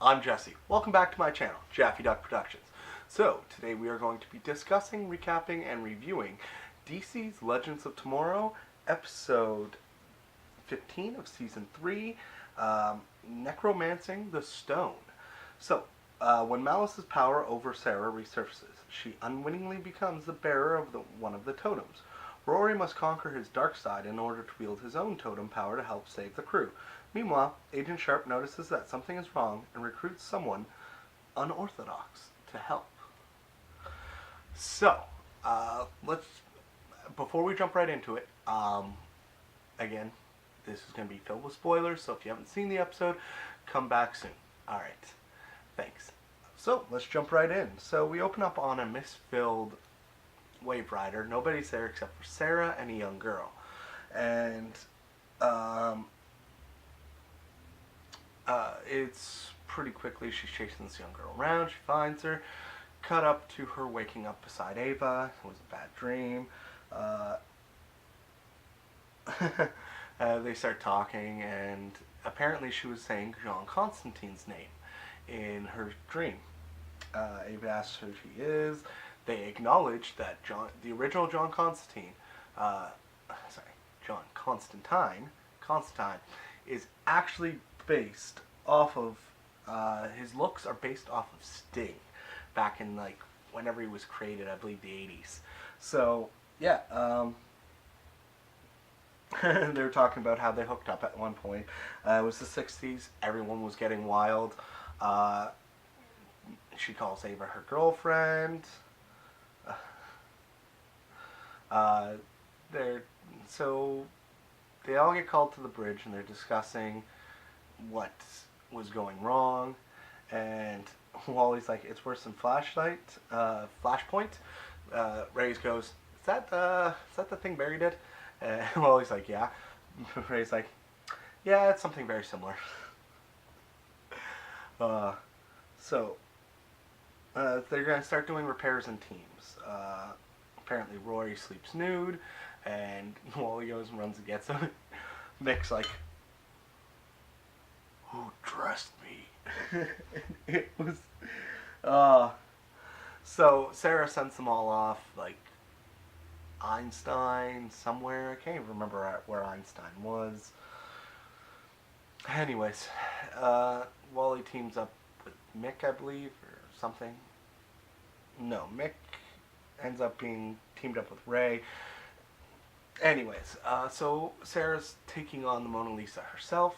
I'm Jesse. Welcome back to my channel, JaffyDuck Productions. So, today we are going to be discussing, recapping, and reviewing DC's Legends of Tomorrow, episode 15 of season 3, Necromancing the Stone. So, when Malice's power over Sarah resurfaces, she unwittingly becomes the bearer of one of the totems. Rory must conquer his dark side in order to wield his own totem power to help save the crew. Meanwhile, Agent Sharp notices that something is wrong and recruits someone unorthodox to help. So, before we jump right into it, again, this is going to be filled with spoilers, so if you haven't seen the episode, come back soon. Alright, thanks. So, let's jump right in. So, we open up on a mist-filled Wave Rider. Nobody's there except for Sarah and a young girl. And, it's pretty quickly she's chasing this young girl around. She finds her. Cut up to her waking up beside Ava. It was a bad dream. They start talking, and apparently she was saying John Constantine's name in her dream. Ava asks who she is. They acknowledge that the original John Constantine, Constantine, is actually based off of, his looks are based off of Sting, back in, like, whenever he was created, I believe the 80s. So, yeah, they were talking about how they hooked up at one point. It was the 60s, everyone was getting wild. She calls Ava her girlfriend. So they all get called to the bridge and they're discussing what was going wrong, and Wally's like, it's worse than Flashpoint. Reyes goes, is that the thing Barry did? And Wally's like, yeah. Reyes like, yeah, it's something very similar. They're gonna start doing repairs in teams. Apparently Rory sleeps nude, and Wally goes and runs and gets him. Mick's like, who dressed me? It was, so Sarah sends them all off, like, Einstein somewhere. I can't even remember where Einstein was. Anyways, Wally teams up with Mick, I believe, or something. No, Mick ends up being teamed up with Ray. Anyways, so Sarah's taking on the Mona Lisa herself.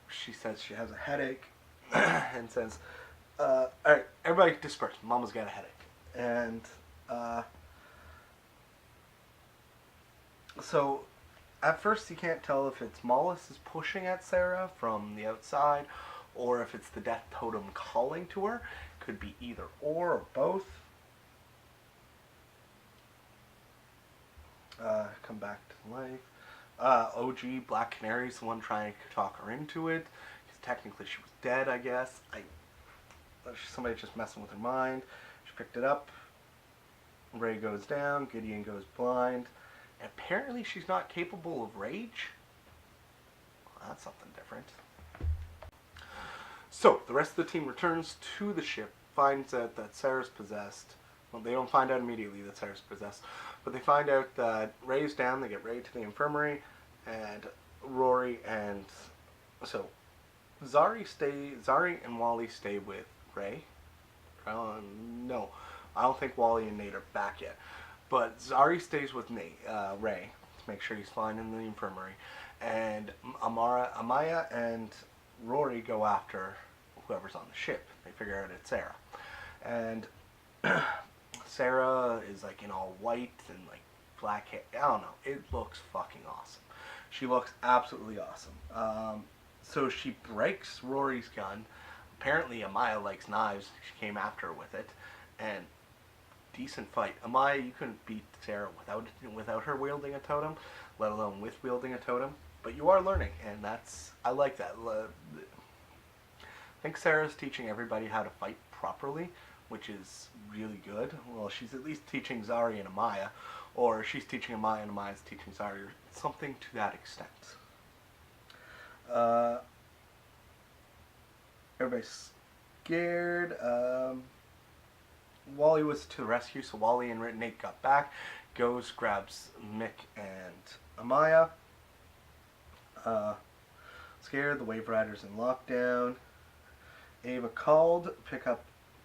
She says she has a headache and says, alright, everybody disperse. Mama's got a headache. And, so at first you can't tell if it's Mollis is pushing at Sarah from the outside or if it's the death totem calling to her. Could be either or both. Come back to life. OG Black Canary's the one trying to talk her into it, because technically she was dead, I guess. Somebody just messing with her mind. She picked it up. Ray goes down. Gideon goes blind. And apparently she's not capable of rage. Well, that's something different. So, the rest of the team returns to the ship, finds out that Sarah's possessed. Well, they don't find out immediately that Sarah's possessed, but they find out that Ray's down. They get Ray to the infirmary, and Rory and... So, Zari and Wally stay with Ray. No, I don't think Wally and Nate are back yet. But Zari stays with Ray, to make sure he's fine in the infirmary. And Amaya and Rory go after whoever's on the ship. They figure out it's Sarah. And Sarah is like in all white and like black hair. I don't know. It looks fucking awesome. She looks absolutely awesome. So she breaks Rory's gun. Apparently Amaya likes knives. She came after her with it. And decent fight. Amaya, you couldn't beat Sarah without her wielding a totem, let alone with wielding a totem. But you are learning, and I like that. I think Sarah's teaching everybody how to fight properly, which is really good. Well, she's at least teaching Zari and Amaya, or she's teaching Amaya and Amaya's teaching Zari, or something to that extent. Everybody's scared. Wally was to the rescue, so Wally and Nate got back. Goes, grabs Mick and Amaya. Scared, the Wave Rider's in lockdown. Ava called,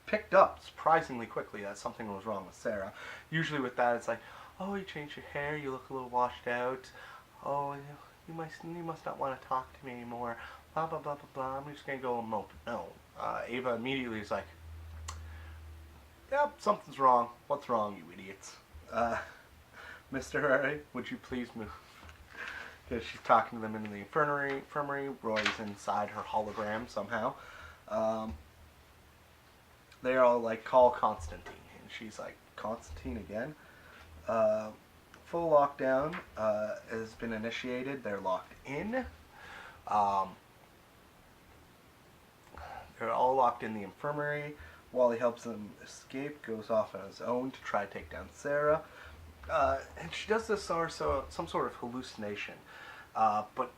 picked up surprisingly quickly that something was wrong with Sarah. Usually with that, it's like, oh, you changed your hair, you look a little washed out. Oh, you must not want to talk to me anymore. Blah, blah, blah, blah, blah. I'm just going to go and mope. No. Ava immediately is like, yep, something's wrong. What's wrong, you idiots? Mr. Harry, would you please move? Because she's talking to them in the infirmary. Roy's inside her hologram somehow. They're all like, call Constantine. And she's like, Constantine again? Full lockdown has been initiated. They're locked in. They're all locked in the infirmary. Wally helps them escape, goes off on his own to try to take down Sarah. And she does this some sort of hallucination. But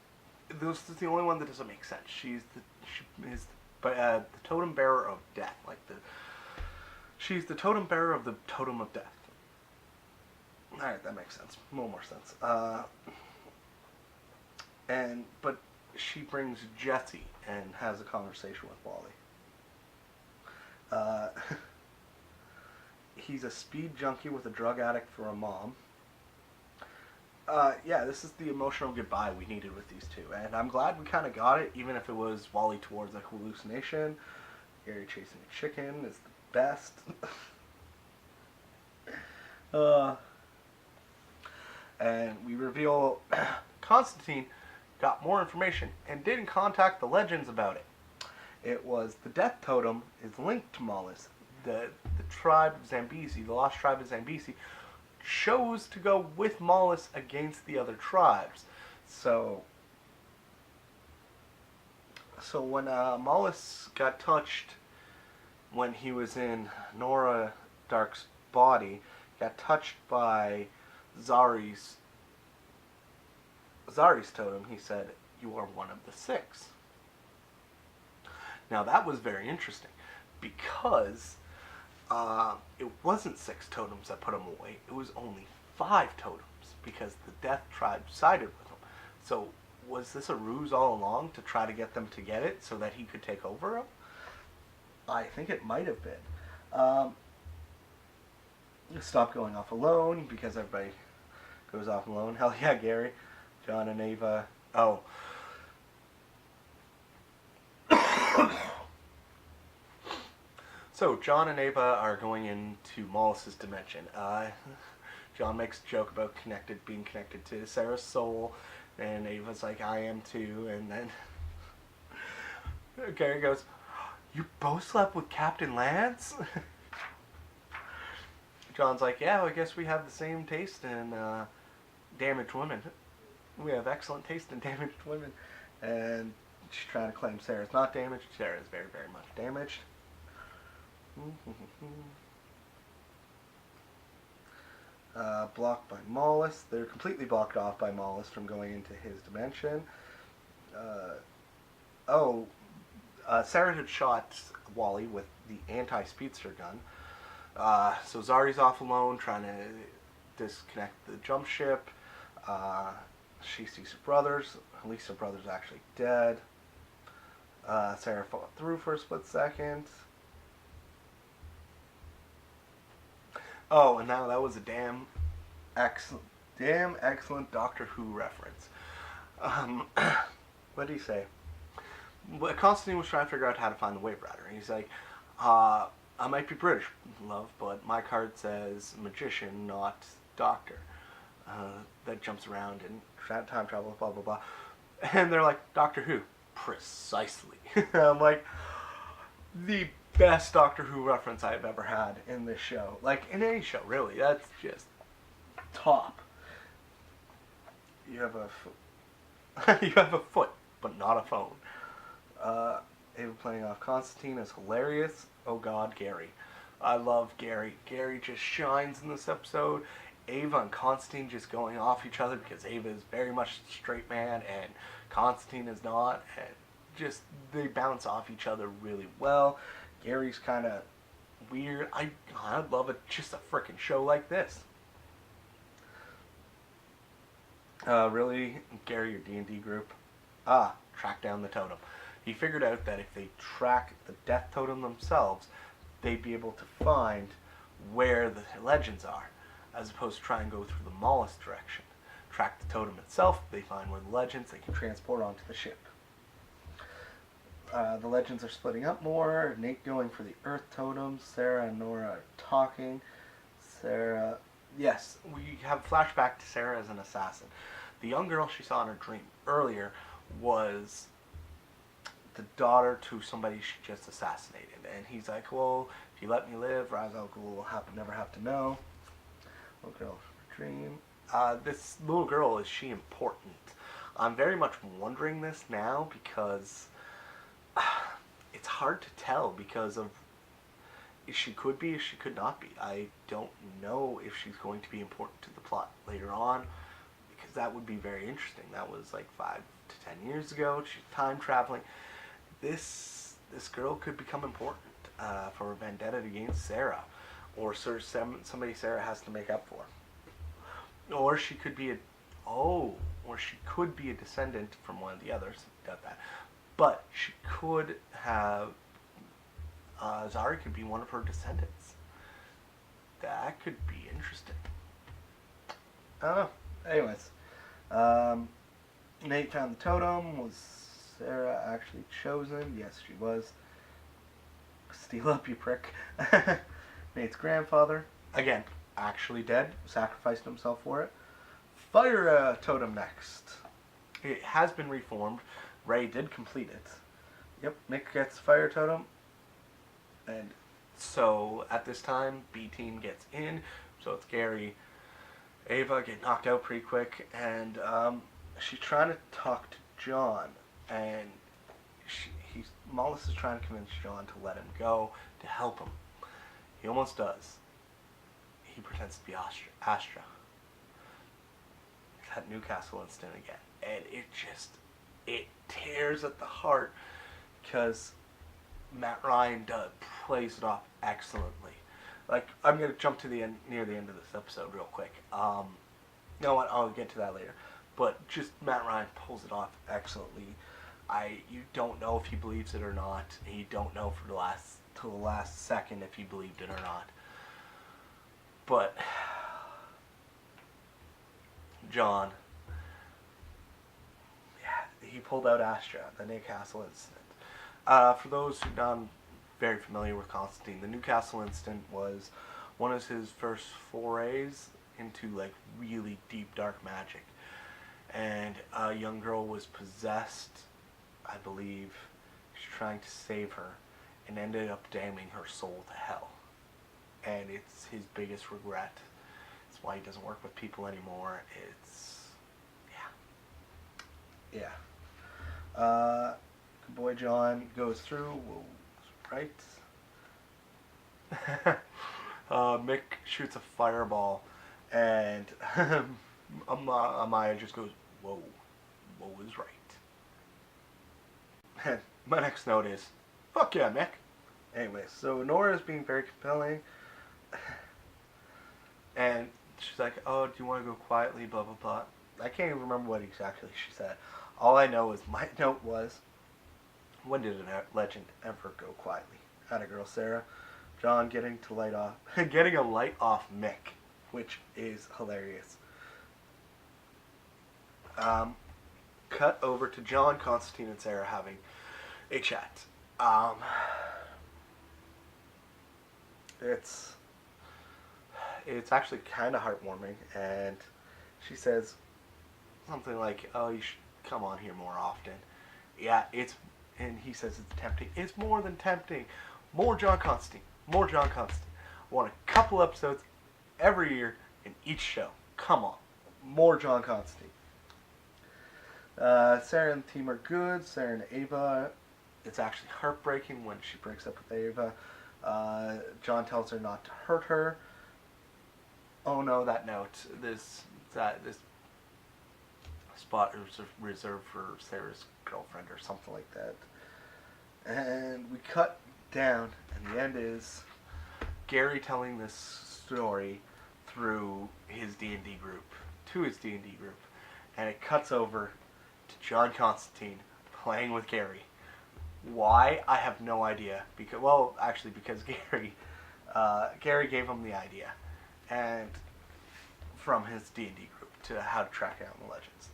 this is the only one that doesn't make sense. She is the totem bearer of death. She's the totem bearer of the totem of death. Alright, that makes sense. A little more sense. But she brings Jesse and has a conversation with Wally. He's a speed junkie with a drug addict for a mom. Yeah, this is the emotional goodbye we needed with these two. And I'm glad we kind of got it, even if it was Wally towards a hallucination. Gary chasing a chicken is the best. And we reveal Constantine got more information and didn't contact the legends about it. It was the death totem is linked to Mollis. The tribe of Zambesi, the lost tribe of Zambesi, chose to go with Mollis against the other tribes. So when Mollis got touched when he was in Nora Dark's body, got touched by Zari's totem, he said, "You are one of the six." Now that was very interesting because it wasn't 6 totems that put him away. It was only 5 totems because the Death Tribe sided with him. So was this a ruse all along to try to get them to get it so that he could take over him? I think it might have been. Stop going off alone because everybody goes off alone. Hell yeah, Gary. John and Ava. Oh. So, John and Ava are going into Mollis' dimension. John makes a joke about being connected to Sarah's soul, and Ava's like, I am too, and then Gary goes, you both slept with Captain Lance? John's like, yeah, well, I guess we have the same taste in damaged women. We have excellent taste in damaged women. And she's trying to claim Sarah's not damaged. Sarah is very, very much damaged. Blocked by Mollis. They're completely blocked off by Mollis from going into his dimension. Sarah had shot Wally with the anti-speedster gun. So Zari's off alone trying to disconnect the jump ship. She sees her brothers. At least her brother's actually dead. Sarah fought through for a split second. Oh, and now that was a damn excellent Doctor Who reference. What did he say? Constantine was trying to figure out how to find the Wave Rider. And he's like, I might be British, love, but my card says magician, not doctor. That jumps around and time travel, blah, blah, blah. And they're like, Doctor Who? Precisely. I'm like, the best Doctor Who reference I've ever had in this show. Like, in any show, really. That's just top. You have a foot, but not a phone. Ava playing off Constantine is hilarious. Oh god, Gary. I love Gary. Gary just shines in this episode. Ava and Constantine just going off each other because Ava is very much a straight man and Constantine is not. And just they bounce off each other really well. Gary's kind of weird. I'd love just a freaking show like this. Really, Gary, your D&D group? Track down the totem. He figured out that if they track the death totem themselves, they'd be able to find where the legends are, as opposed to try and go through the Mollusk direction. Track the totem itself, they find where the legends, they can transport onto the ship. The legends are splitting up more. Nate going for the Earth totem. Sarah and Nora are talking. Sarah... Yes, we have a flashback to Sarah as an assassin. The young girl she saw in her dream earlier was the daughter to somebody she just assassinated. And he's like, well, if you let me live, Ra's al Ghul will never have to know. Little girl dream. This little girl, is she important? I'm very much wondering this now because it's hard to tell because of she could be, she could not be. I don't know if she's going to be important to the plot later on, because that would be very interesting. That was like 5 to 10 years ago. She's time traveling. This girl could become important for a vendetta against Sarah, or somebody Sarah has to make up for. Or she could be a descendant from one of the others. Doubt that, but she could have. Zari could be one of her descendants. That could be interesting. I don't know. Anyways, Nate found the totem. Was Sarah actually chosen? Yes, she was. Steal up, you prick. Nate's grandfather, again, actually dead. Sacrificed himself for it. Fire a totem next. It has been reformed. Ray did complete it. Yep, Nick gets fire totem. And so at this time, B team gets in. So it's Gary, Ava get knocked out pretty quick, and she's trying to talk to John, and Mollis is trying to convince John to let him go, to help him. He almost does. He pretends to be Astra. That Newcastle incident again, and it tears at the heart because Matt Ryan plays it off excellently. Like, I'm going to jump to the end, near the end of this episode real quick. You know what, I'll get to that later. But just Matt Ryan pulls it off excellently. You don't know if he believes it or not. You don't know till the last second if he believed it or not. But John, yeah, he pulled out Astra, the Newcastle incident. For those who are not very familiar with Constantine, the Newcastle incident was one of his first forays into like really deep dark magic, and a young girl was possessed, I believe. She's trying to save her, and ended up damning her soul to hell. And it's his biggest regret. It's why he doesn't work with people anymore. It's yeah. Good boy John goes through. Whoa, right. Mick shoots a fireball, and Amaya just goes, "Whoa, whoa is right." My next note is, "Fuck yeah, Mick." Anyway, so Nora is being very compelling, and she's like, "Oh, do you want to go quietly?" Blah blah blah. I can't even remember what exactly she said. All I know is my note was, when did a legend ever go quietly? Atta girl Sarah. John getting a light off Mick, which is hilarious. Cut over to John, Constantine, and Sarah having a chat. It's actually kind of heartwarming, and she says something like, "Oh, you should come on here more often." Yeah, and he says it's tempting. It's more than tempting. More John Constantine. More John Constantine. I want a couple episodes every year in each show. Come on. More John Constantine. Sarah and the team are good. Sarah and Ava. It's actually heartbreaking when she breaks up with Ava. John tells her not to hurt her. Oh no, that note. This spot is reserved for Sarah's girlfriend or something like that. And we cut down, and the end is Gary telling this story through his D&D group, to his D&D group. And it cuts over to John Constantine playing with Gary. Why? I have no idea. Because Gary gave him the idea, and from his D&D group to how to track down the legends.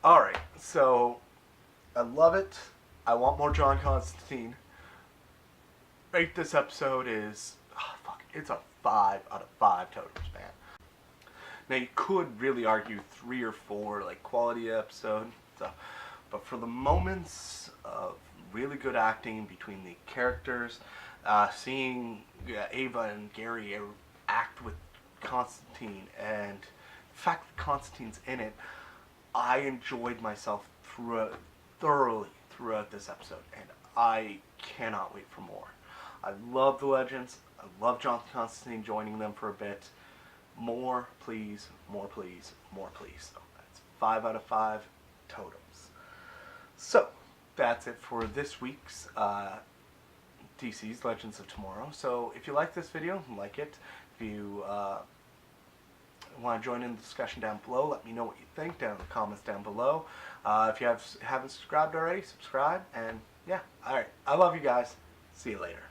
All right, so I love it. I want more John Constantine. Rate this episode is it's a 5 out of 5 totems, man. Now you could really argue 3 or 4 like quality episode stuff, but for the moments of really good acting between the characters, seeing Ava and Gary act with Constantine, and the fact that Constantine's in it, I enjoyed myself thoroughly throughout this episode, and I cannot wait for more. I love the legends. I love John Constantine joining them for a bit. More, please, more, please, more, please. So that's 5 out of 5 totems. So that's it for this week's DC's Legends of Tomorrow. So if you like this video, like it. If you want to join in the discussion down below, let me know what you think down in the comments down below. If you haven't subscribed already, subscribe. And yeah, alright. I love you guys. See you later.